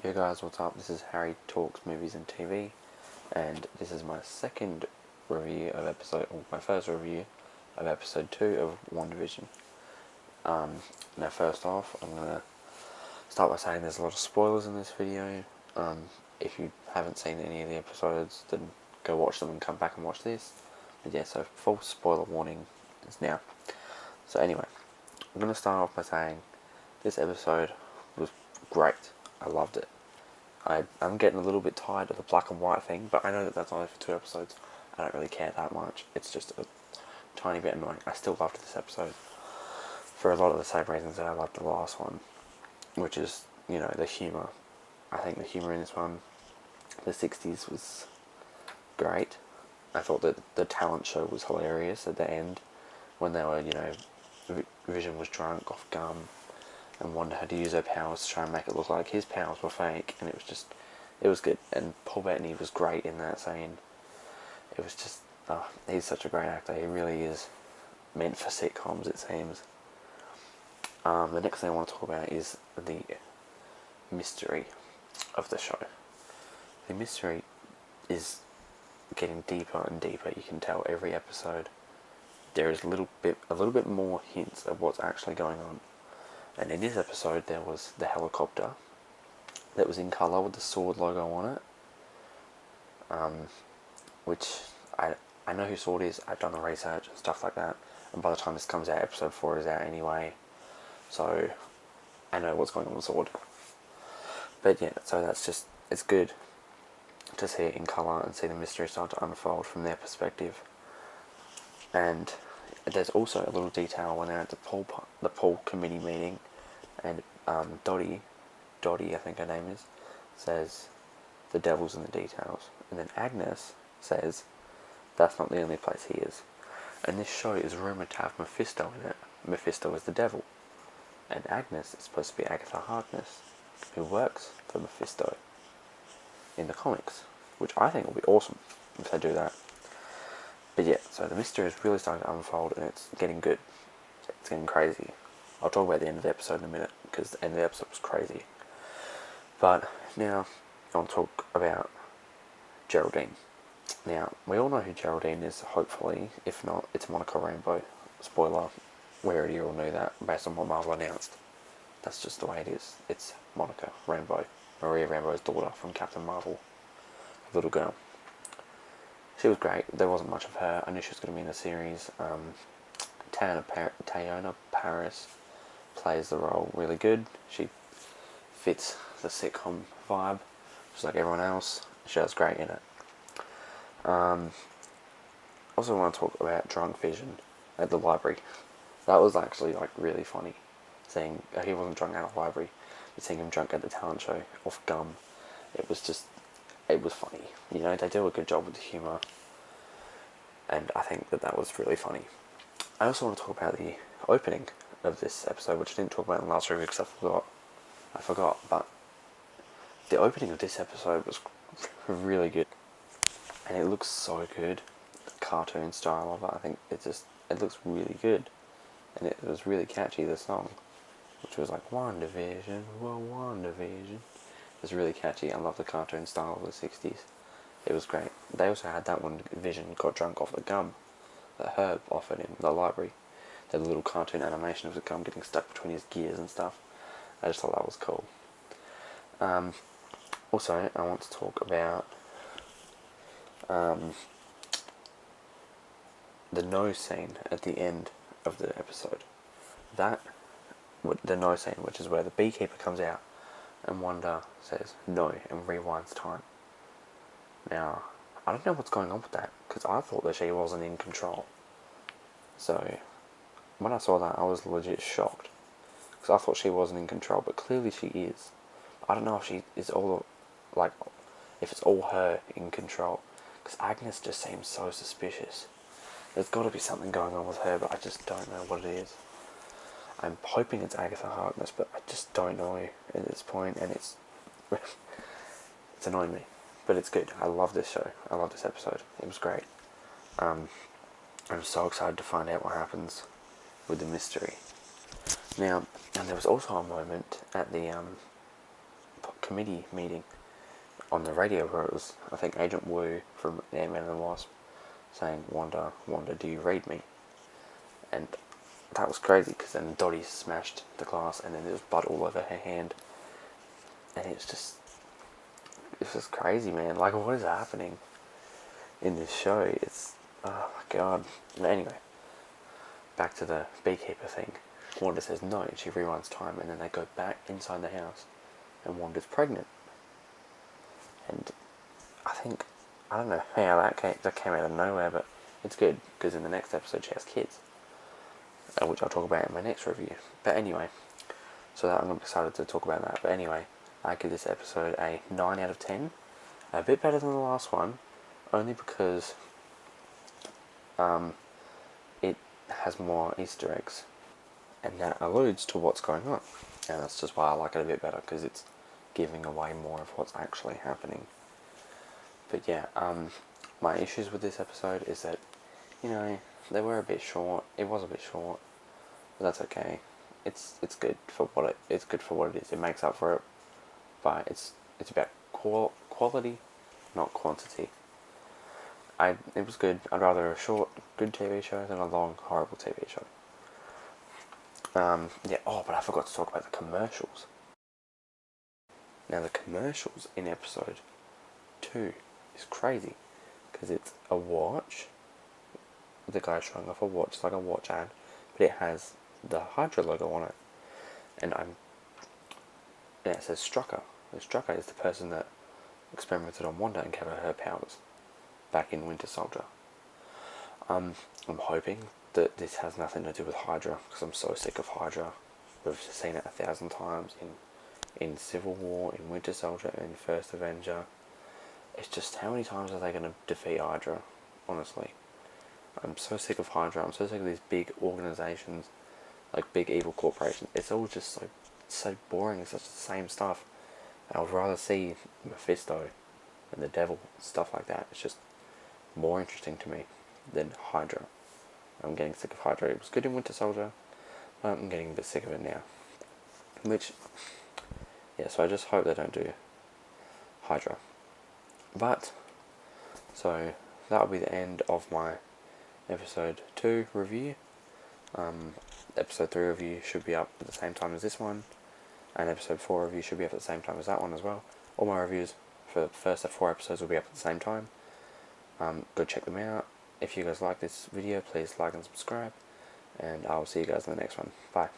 Yo guys, what's up? This is Harry Talks Movies and TV, and this is my second review of my first review of episode 2 of WandaVision. Now first off, I'm going to start by saying there's a lot of spoilers in this video. If you haven't seen any of the episodes, then go watch them and come back and watch this. But yeah, so full spoiler warning is now. So anyway, I'm going to start off by saying this episode was great. I loved it. I'm getting a little bit tired of the black and white thing, but I know that that's only for 2 episodes. I don't really care that much. It's just a tiny bit annoying. I still loved this episode for a lot of the same reasons that I loved the last one, which is, the humour. I think the humour in this one, the 60s, was great. I thought that the talent show was hilarious at the end when they were, Vision was drunk off gum and Wanda had to use her powers to try and make it look like his powers were fake, and it was good. And Paul Bettany was great in that scene. It was just, he's such a great actor. He really is meant for sitcoms, it seems. The next thing I want to talk about is the mystery of the show. The mystery is getting deeper and deeper. You can tell every episode there is a little bit more hints of what's actually going on. And in this episode, there was the helicopter that was in colour with the sword logo on it, which I know who Sword is. I've done the research and stuff like that, and by the time this comes out, episode 4 is out anyway, so I know what's going on with Sword. But yeah, so it's good to see it in colour and see the mystery start to unfold from their perspective. And there's also a little detail when they're at the pool committee meeting, and Dottie, I think her name is, says the devil's in the details, and then Agnes says that's not the only place he is. And this show is rumoured to have Mephisto in it. Mephisto is the devil, and Agnes is supposed to be Agatha Harkness, who works for Mephisto in the comics, which I think will be awesome if they do that. But yeah, so the mystery is really starting to unfold, and it's getting good. It's getting crazy. I'll talk about the end of the episode in a minute, because the end of the episode was crazy. But now, I want to talk about Geraldine. Now, we all know who Geraldine is, hopefully. If not, it's Monica Rambeau. Spoiler, we already all knew that, based on what Marvel announced. That's just the way it is. It's Monica Rambeau. Maria Rambeau's daughter from Captain Marvel. A little girl. She was great. There wasn't much of her. I knew she was going to be in the series. Teyonah Parris plays the role really good. She fits the sitcom vibe, just like everyone else. She does great in it. Also want to talk about Drunk Vision at the library. That was actually really funny. Seeing he wasn't drunk at a library, but seeing him drunk at the talent show off gum, it was funny. They do a good job with the humour, and I think that was really funny. I also want to talk about the opening of this episode, which I didn't talk about in the last review because I forgot, but the opening of this episode was really good, and it looks so good. The cartoon style of it, I think it looks really good, and it was really catchy, the song, which was like WandaVision, whoa, WandaVision. It was really catchy. I love the cartoon style of the 60s. It was great. They also had that one, Vision got drunk off the gum that Herb offered in the library. They had a little cartoon animation of the gum getting stuck between his gears and stuff. I just thought that was cool. Also, I want to talk about the no scene at the end of the episode. The no scene, which is where the beekeeper comes out and Wanda says no and rewinds time. Now, I don't know what's going on with that, because I thought that she wasn't in control. So, when I saw that, I was legit shocked, because I thought she wasn't in control, but clearly she is. I don't know if she is if it's all her in control, because Agnes just seems so suspicious. There's got to be something going on with her, but I just don't know what it is. I'm hoping it's Agatha Harkness, but I just don't know at this point, and it's annoying me. But it's good. I love this show. I love this episode. It was great. I'm so excited to find out what happens with the mystery. Now, and there was also a moment at the committee meeting on the radio where it was, I think, Agent Wu from Ant-Man and the Wasp saying, Wanda, do you read me? And that was crazy, because then Dottie smashed the glass and then there was blood all over her hand. And it's just crazy, man. Like, what is happening in this show? It's, oh my god. Anyway, back to the beekeeper thing. Wanda says no, and she rewinds time, and then they go back inside the house, and Wanda's pregnant. And I don't know how that came out of nowhere, but it's good, because in the next episode she has kids, which I'll talk about in my next review. But anyway, so that I'm excited to talk about that. But anyway, I give this episode a 9 out of 10. A bit better than the last one, only because it has more Easter eggs, and that alludes to what's going on. And that's just why I like it a bit better, because it's giving away more of what's actually happening. But yeah, my issues with this episode is that, they were a bit short. It was a bit short, but that's okay. It's good for what it is. It makes up for it, but it's about quality, not quantity. It was good. I'd rather a short, good TV show than a long, horrible TV show. Yeah. Oh, but I forgot to talk about the commercials. Now, the commercials in episode 2 is crazy, because it's a watch. The guy's showing off a watch. It's like a watch ad, but it has the Hydra logo on it, and it says Strucker. And Strucker is the person that experimented on Wanda and gave her powers back in Winter Soldier. I'm hoping that this has nothing to do with Hydra, because I'm so sick of Hydra. We've seen it 1,000 times in Civil War, in Winter Soldier, in First Avenger. It's just, how many times are they going to defeat Hydra? Honestly, I'm so sick of Hydra. I'm so sick of these big organizations, like big evil corporations. It's all just so boring. It's just the same stuff. I would rather see Mephisto and the Devil, stuff like that. It's just more interesting to me than Hydra. I'm getting sick of Hydra. It was good in Winter Soldier, but I'm getting a bit sick of it now. So I just hope they don't do Hydra. But, so that'll be the end of my episode 2 review. Episode 3 review should be up at the same time as this one, and episode 4 review should be up at the same time as that one as well. All my reviews for the first 4 episodes will be up at the same time. Go check them out. If you guys like this video, please like and subscribe, and I'll see you guys in the next one. Bye.